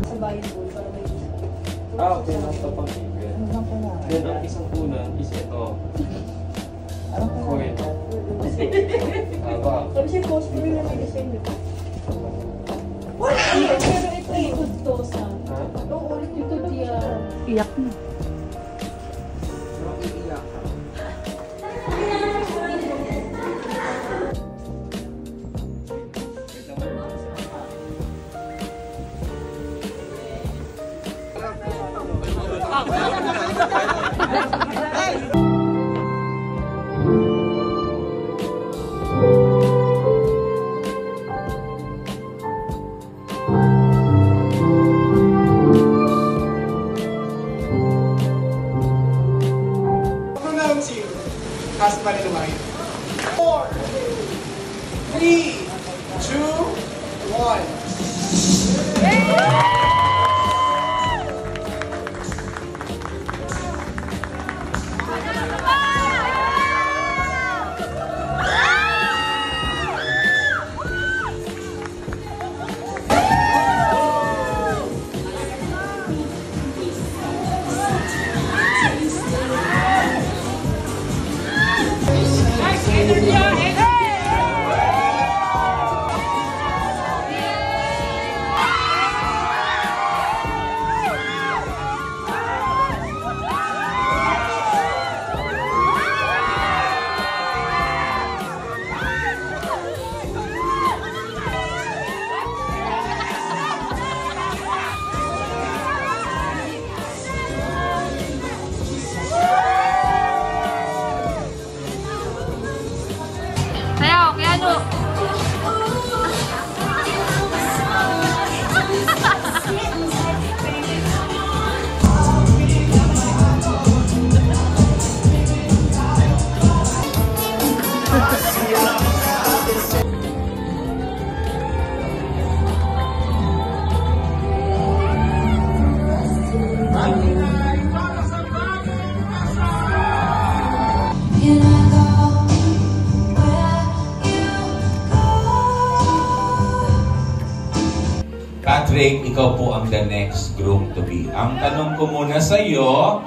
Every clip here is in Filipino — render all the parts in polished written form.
Sa bayan po, para may Okay, nasa pang-ibig. Then, ang isang unan is ito. O ito. Sabi siya, customer na may design nito. Pero ito likod to sa... Oo, likod yan. Iyak na. Husband and wife. 4, 3, 2, 1. Patrick, ikaw po ang the next groom to be. Ang tanong ko muna sa iyo,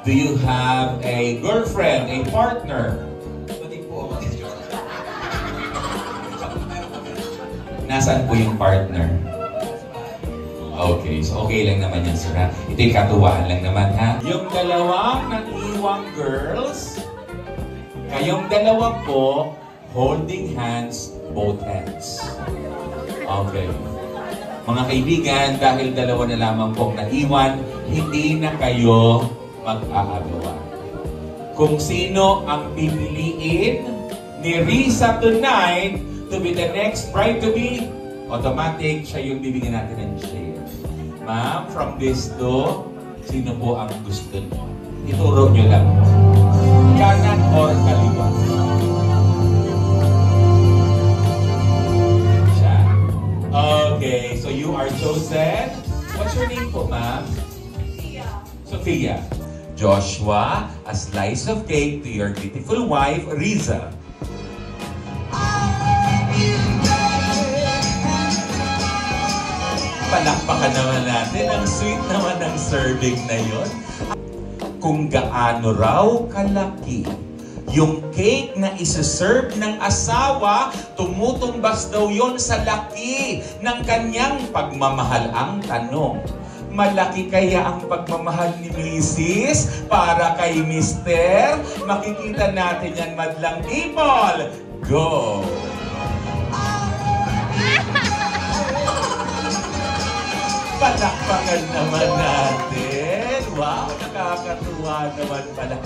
do you have a girlfriend, a partner? Nasaan po yung partner? Okay, so okay lang naman yan, sir. Ito yung katuwaan lang naman, ha? Yung dalawang nag-iwang girls, kayong dalawa po, holding hands, both hands. Okay. Mga kaibigan, dahil dalawa na lamang pong naiwan, hindi na kayo mag-aagawan. Kung sino ang pipiliin ni Risa tonight to be the next bride-to-be, automatic siya yung bibigyan natin ng chair. Ma'am, from this to, sino po ang gusto niyo? Ituro niyo lang. Kanan or kaliwa? Siya. Okay, so you are chosen. What's your name po, ma'am? Sophia. Joshua, a slice of cake to your beautiful wife, Riza. Palakpakan naman natin. Ang sweet naman ng serving na yon. Kung gaano raw kalaki yung cake na isa-serve ng asawa, tumutumbas daw yon sa laki ng kanyang pagmamahal. Ang tanong, malaki kaya ang pagmamahal ni Mrs. para kay Mr.? Makikita natin yan, madlang people. Go! Palakpakan naman natin. Wow, nakakatuwa naman pala.